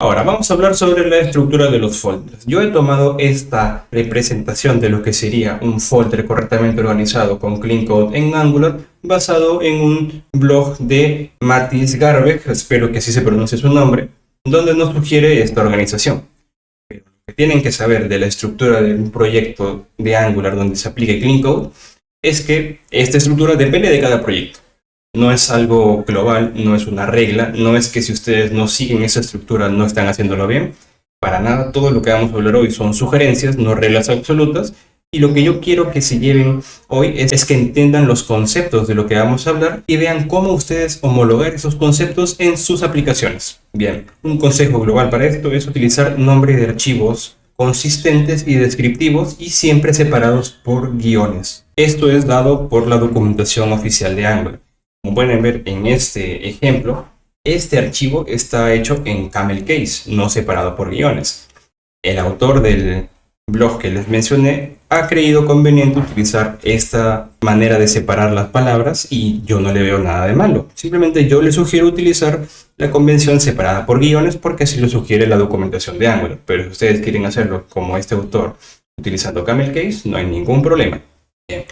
Ahora vamos a hablar sobre la estructura de los folders. Yo he tomado esta representación de lo que sería un folder correctamente organizado con clean code en Angular basado en un blog de Mattis Garbek, espero que así se pronuncie su nombre, donde nos sugiere esta organización. Pero lo que tienen que saber de la estructura de un proyecto de Angular donde se aplique clean code es que esta estructura depende de cada proyecto. No es algo global, no es una regla, no es que si ustedes no siguen esa estructura no están haciéndolo bien. Para nada, todo lo que vamos a hablar hoy son sugerencias, no reglas absolutas. Y lo que yo quiero que se lleven hoy es que entiendan los conceptos de lo que vamos a hablar y vean cómo ustedes homologar esos conceptos en sus aplicaciones. Bien, un consejo global para esto es utilizar nombres de archivos consistentes y descriptivos y siempre separados por guiones. Esto es dado por la documentación oficial de Angular. Como pueden ver en este ejemplo, este archivo está hecho en camel case, no separado por guiones. El autor del blog que les mencioné ha creído conveniente utilizar esta manera de separar las palabras y yo no le veo nada de malo. Simplemente yo le sugiero utilizar la convención separada por guiones porque así lo sugiere la documentación de Angular. Pero si ustedes quieren hacerlo como este autor utilizando camel case, no hay ningún problema. Bien.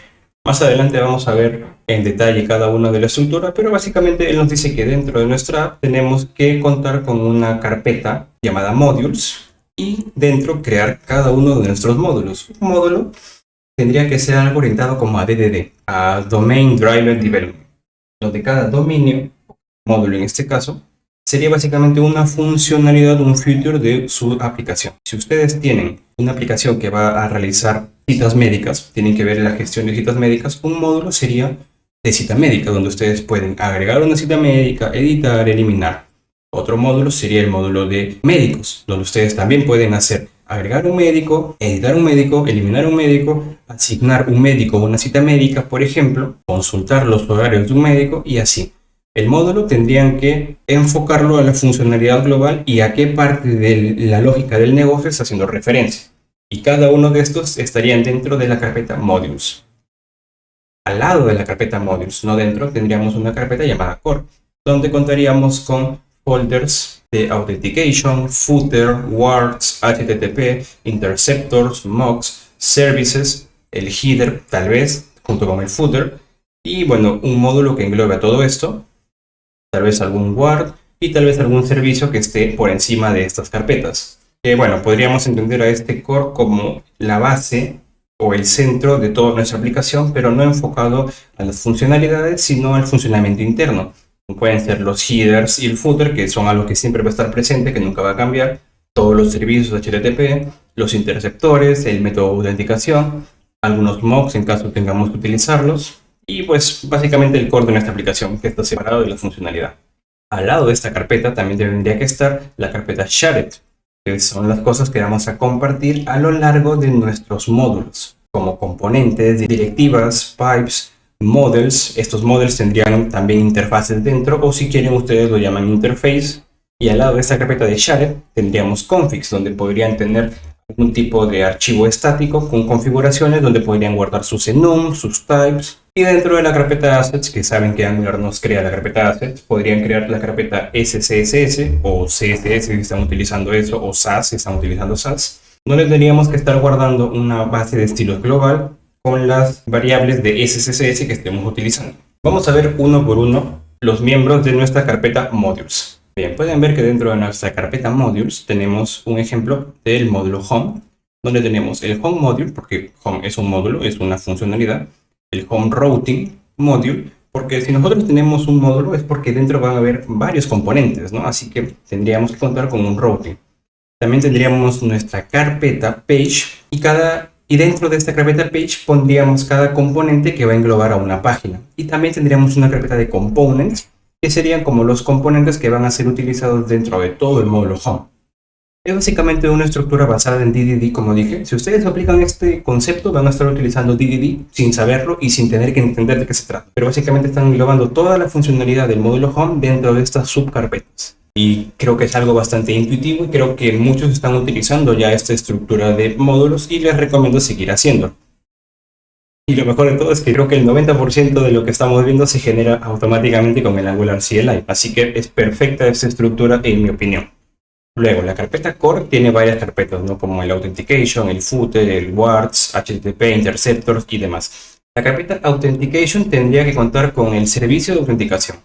Más adelante vamos a ver en detalle cada una de la estructura, pero básicamente él nos dice que dentro de nuestra app tenemos que contar con una carpeta llamada modules y dentro crear cada uno de nuestros módulos. Un módulo tendría que ser algo orientado como a DDD, a Domain Driven Development, donde cada dominio, módulo en este caso, sería básicamente una funcionalidad, un feature de su aplicación. Si ustedes tienen una aplicación que va a realizar citas médicas, tienen que ver la gestión de citas médicas, un módulo sería de cita médica, donde ustedes pueden agregar una cita médica, editar, eliminar. Otro módulo sería el módulo de médicos, donde ustedes también pueden hacer agregar un médico, editar un médico, eliminar un médico, asignar un médico a una cita médica, por ejemplo, consultar los horarios de un médico y así. El módulo tendrían que enfocarlo a la funcionalidad global y a qué parte de la lógica del negocio está haciendo referencia. Y cada uno de estos estarían dentro de la carpeta modules. Al lado de la carpeta modules, no dentro, tendríamos una carpeta llamada core, donde contaríamos con folders de authentication, footer, wards, HTTP, interceptors, mocks, services, el header tal vez, junto con el footer, y bueno, un módulo que englobe todo esto, tal vez algún ward y tal vez algún servicio que esté por encima de estas carpetas. Bueno, podríamos entender a este core como la base o el centro de toda nuestra aplicación, pero no enfocado a las funcionalidades, sino al funcionamiento interno. Pueden ser los headers y el footer, que son algo que siempre va a estar presente, que nunca va a cambiar, todos los servicios HTTP, los interceptores, el método de autenticación, algunos mocks en caso tengamos que utilizarlos, y pues básicamente el core de nuestra aplicación, que está separado de la funcionalidad. Al lado de esta carpeta también tendría que estar la carpeta shared, que son las cosas que vamos a compartir a lo largo de nuestros módulos, como componentes, directivas, pipes, models. Estos models tendrían también interfaces dentro, o si quieren ustedes lo llaman interface. Y al lado de esta carpeta de shared tendríamos configs, donde podrían tener algún tipo de archivo estático con configuraciones donde podrían guardar sus enum, sus types. Y dentro de la carpeta assets, que saben que Angular nos crea la carpeta assets, podrían crear la carpeta SCSS o CSS si están utilizando eso, o SAS si están utilizando SAS, donde tendríamos que estar guardando una base de estilos global con las variables de SCSS que estemos utilizando. Vamos a ver uno por uno los miembros de nuestra carpeta modules. Bien, pueden ver que dentro de nuestra carpeta modules tenemos un ejemplo del módulo home, donde tenemos el home module, porque home es un módulo, es una funcionalidad, el home routing module, porque si nosotros tenemos un módulo es porque dentro van a haber varios componentes, ¿no? Así que tendríamos que contar con un routing. También tendríamos nuestra carpeta page y dentro de esta carpeta page pondríamos cada componente que va a englobar a una página. Y también tendríamos una carpeta de components, que serían como los componentes que van a ser utilizados dentro de todo el módulo home. Es básicamente una estructura basada en DDD, como dije. Si ustedes aplican este concepto, van a estar utilizando DDD sin saberlo y sin tener que entender de qué se trata. Pero básicamente están englobando toda la funcionalidad del módulo home dentro de estas subcarpetas. Y creo que es algo bastante intuitivo y creo que muchos están utilizando ya esta estructura de módulos y les recomiendo seguir haciendo. Y lo mejor de todo es que creo que el 90% de lo que estamos viendo se genera automáticamente con el Angular CLI. Así que es perfecta esta estructura en mi opinión. Luego, la carpeta core tiene varias carpetas, ¿no? Como el Authentication, el Footer, el Warts, HTTP, Interceptors y demás. La carpeta Authentication tendría que contar con el servicio de autenticación,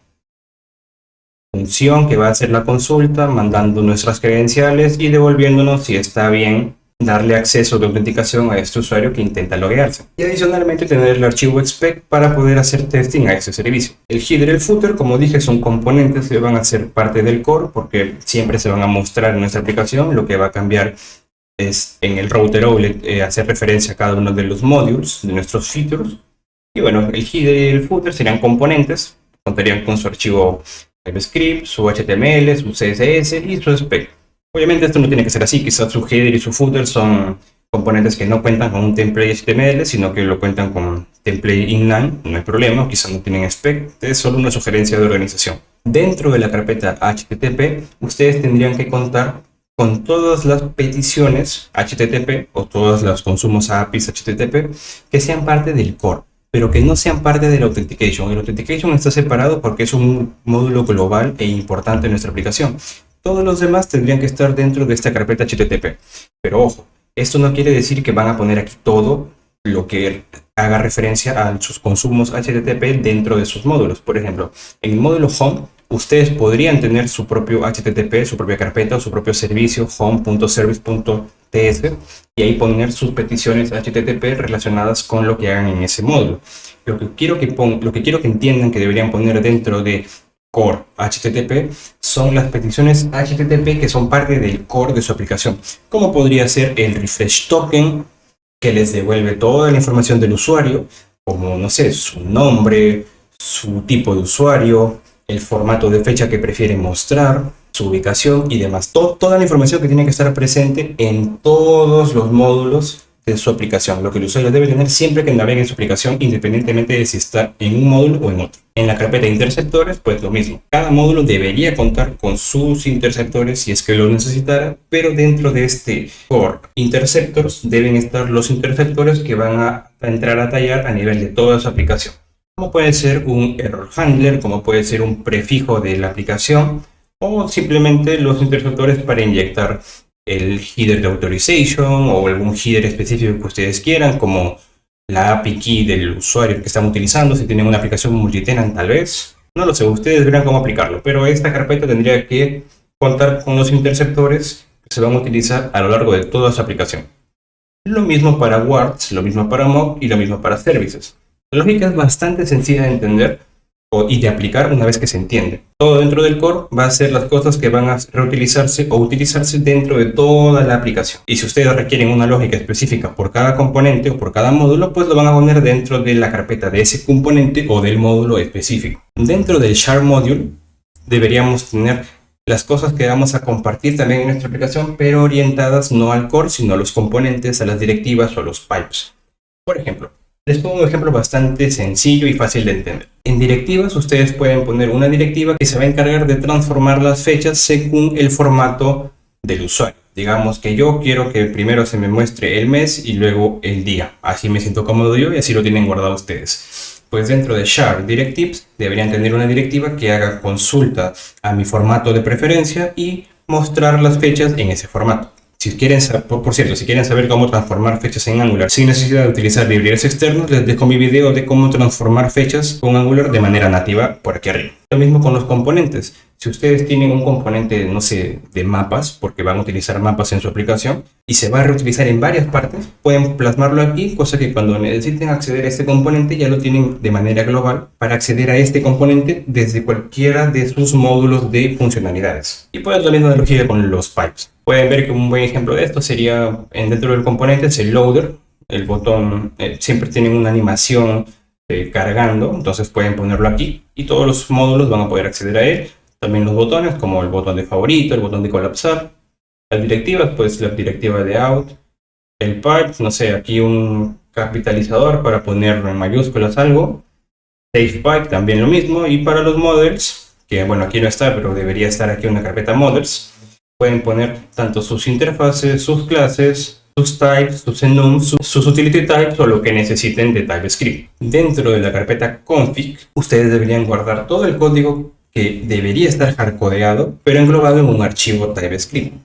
función que va a hacer la consulta, mandando nuestras credenciales y devolviéndonos si está bien darle acceso de autenticación a este usuario que intenta loguearse. Y adicionalmente tener el archivo expect para poder hacer testing a ese servicio. El header y el footer, como dije, son componentes que van a ser parte del core porque siempre se van a mostrar en nuestra aplicación. Lo que va a cambiar es en el router outlet hacer referencia a cada uno de los modules de nuestros features. Y bueno, el header y el footer serían componentes, contarían con su archivo JavaScript, su HTML, su CSS y su spec. Obviamente esto no tiene que ser así, quizás su header y su footer son componentes que no cuentan con un template HTML, sino que lo cuentan con template inline, no hay problema, quizás no tienen spec, es solo una sugerencia de organización. Dentro de la carpeta HTTP, ustedes tendrían que contar con todas las peticiones HTTP o todos los consumos a APIs HTTP que sean parte del core, pero que no sean parte del Authentication. El Authentication está separado porque es un módulo global e importante en nuestra aplicación. Todos los demás tendrían que estar dentro de esta carpeta HTTP. Pero ojo, esto no quiere decir que van a poner aquí todo lo que haga referencia a sus consumos HTTP dentro de sus módulos. Por ejemplo, en el módulo Home, ustedes podrían tener su propio HTTP, su propia carpeta o su propio servicio home.service.ts y ahí poner sus peticiones HTTP relacionadas con lo que hagan en ese módulo. Lo que quiero que entiendan que deberían poner dentro de core HTTP son las peticiones HTTP que son parte del core de su aplicación, como podría ser el refresh token, que les devuelve toda la información del usuario, como, no sé, su nombre, su tipo de usuario, el formato de fecha que prefieren mostrar, su ubicación y demás. Toda la información que tiene que estar presente en todos los módulos de su aplicación, lo que el usuario debe tener siempre que navegue en su aplicación, independientemente de si está en un módulo o en otro. En la carpeta de interceptores, pues lo mismo. Cada módulo debería contar con sus interceptores si es que lo necesitara, pero dentro de este core interceptors deben estar los interceptores que van a entrar a tallar a nivel de toda su aplicación. Como puede ser un error handler, como puede ser un prefijo de la aplicación, o simplemente los interceptores para inyectar el header de authorization o algún header específico que ustedes quieran, como la API key del usuario que están utilizando, si tienen una aplicación multitenant tal vez. No lo sé, ustedes verán cómo aplicarlo, pero esta carpeta tendría que contar con los interceptores que se van a utilizar a lo largo de toda su aplicación. Lo mismo para Warts, lo mismo para Mob y lo mismo para Services. La lógica es bastante sencilla de entender y de aplicar una vez que se entiende. Todo dentro del core va a ser las cosas que van a reutilizarse o utilizarse dentro de toda la aplicación. Y si ustedes requieren una lógica específica por cada componente o por cada módulo, pues lo van a poner dentro de la carpeta de ese componente o del módulo específico. Dentro del share module deberíamos tener las cosas que vamos a compartir también en nuestra aplicación, pero orientadas no al core, sino a los componentes, a las directivas o a los pipes. Por ejemplo, les pongo un ejemplo bastante sencillo y fácil de entender. En directivas ustedes pueden poner una directiva que se va a encargar de transformar las fechas según el formato del usuario. Digamos que yo quiero que primero se me muestre el mes y luego el día. Así me siento cómodo yo y así lo tienen guardado ustedes. Pues dentro de Share Directives deberían tener una directiva que haga consulta a mi formato de preferencia y mostrar las fechas en ese formato. Si quieren, por cierto, si quieren saber cómo transformar fechas en Angular sin necesidad de utilizar librerías externas, les dejo mi video de cómo transformar fechas con Angular de manera nativa por aquí arriba. Lo mismo con los componentes. Si ustedes tienen un componente, no sé, de mapas, porque van a utilizar mapas en su aplicación y se va a reutilizar en varias partes, pueden plasmarlo aquí, cosa que cuando necesiten acceder a este componente ya lo tienen de manera global para acceder a este componente desde cualquiera de sus módulos de funcionalidades. Y pues la misma analogía con los pipes. Pueden ver que un buen ejemplo de esto sería dentro del componente es el loader. El botón siempre tiene una animación cargando, entonces pueden ponerlo aquí y todos los módulos van a poder acceder a él. También los botones como el botón de favorito, el botón de colapsar. Las directivas, pues la directiva de out. El pipe, no sé, aquí un capitalizador para poner en mayúsculas algo. Save pipe, también lo mismo. Y para los models, que bueno, aquí no está, pero debería estar aquí una carpeta models. Pueden poner tanto sus interfaces, sus clases, sus types, sus enums, sus utility types o lo que necesiten de TypeScript. Dentro de la carpeta config, ustedes deberían guardar todo el código que debería estar hardcodeado, pero englobado en un archivo TypeScript.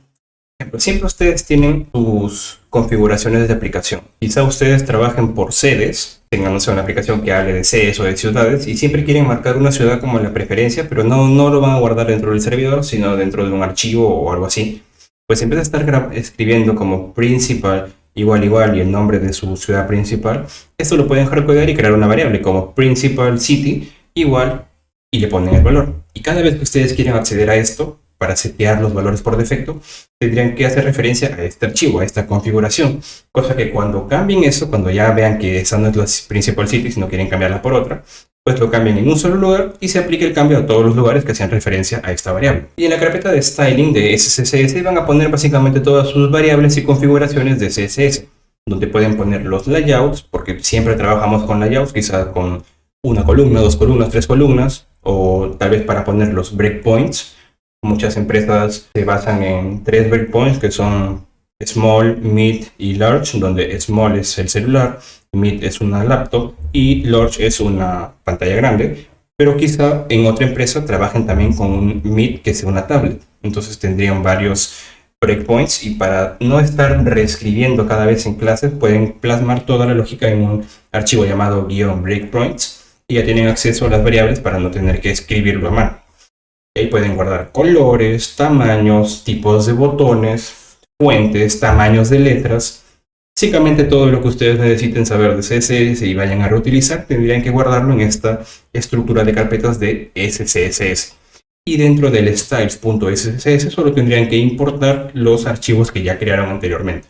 Ejemplo, siempre ustedes tienen sus configuraciones de aplicación. Quizá ustedes trabajen por sedes, tengan, no sé, una aplicación que hable de sedes o de ciudades y siempre quieren marcar una ciudad como la preferencia, pero no lo van a guardar dentro del servidor, sino dentro de un archivo o algo así. Pues en vez de estar escribiendo como principal igual igual y el nombre de su ciudad principal, esto lo pueden hardcodear y crear una variable como principal city igual y le ponen el valor. Y cada vez que ustedes quieren acceder a esto, para setear los valores por defecto, tendrían que hacer referencia a este archivo, a esta configuración. Cosa que cuando cambien eso, cuando ya vean que esa no es la principal city, si no quieren cambiarla por otra, pues lo cambian en un solo lugar y se aplica el cambio a todos los lugares que hacen referencia a esta variable. Y en la carpeta de styling de SCSS van a poner básicamente todas sus variables y configuraciones de CSS, donde pueden poner los layouts, porque siempre trabajamos con layouts, quizás con una columna, dos columnas, tres columnas, o tal vez para poner los breakpoints. Muchas empresas se basan en 3 breakpoints que son small, mid y large, donde small es el celular, mid es una laptop y large es una pantalla grande. Pero quizá en otra empresa trabajen también con un mid que sea una tablet. Entonces tendrían varios breakpoints y para no estar reescribiendo cada vez en clases pueden plasmar toda la lógica en un archivo llamado -breakpoints y ya tienen acceso a las variables para no tener que escribirlo a mano. Ahí pueden guardar colores, tamaños, tipos de botones, fuentes, tamaños de letras. Básicamente todo lo que ustedes necesiten saber de CSS y vayan a reutilizar, tendrían que guardarlo en esta estructura de carpetas de SCSS. Y dentro del styles.scs solo tendrían que importar los archivos que ya crearon anteriormente.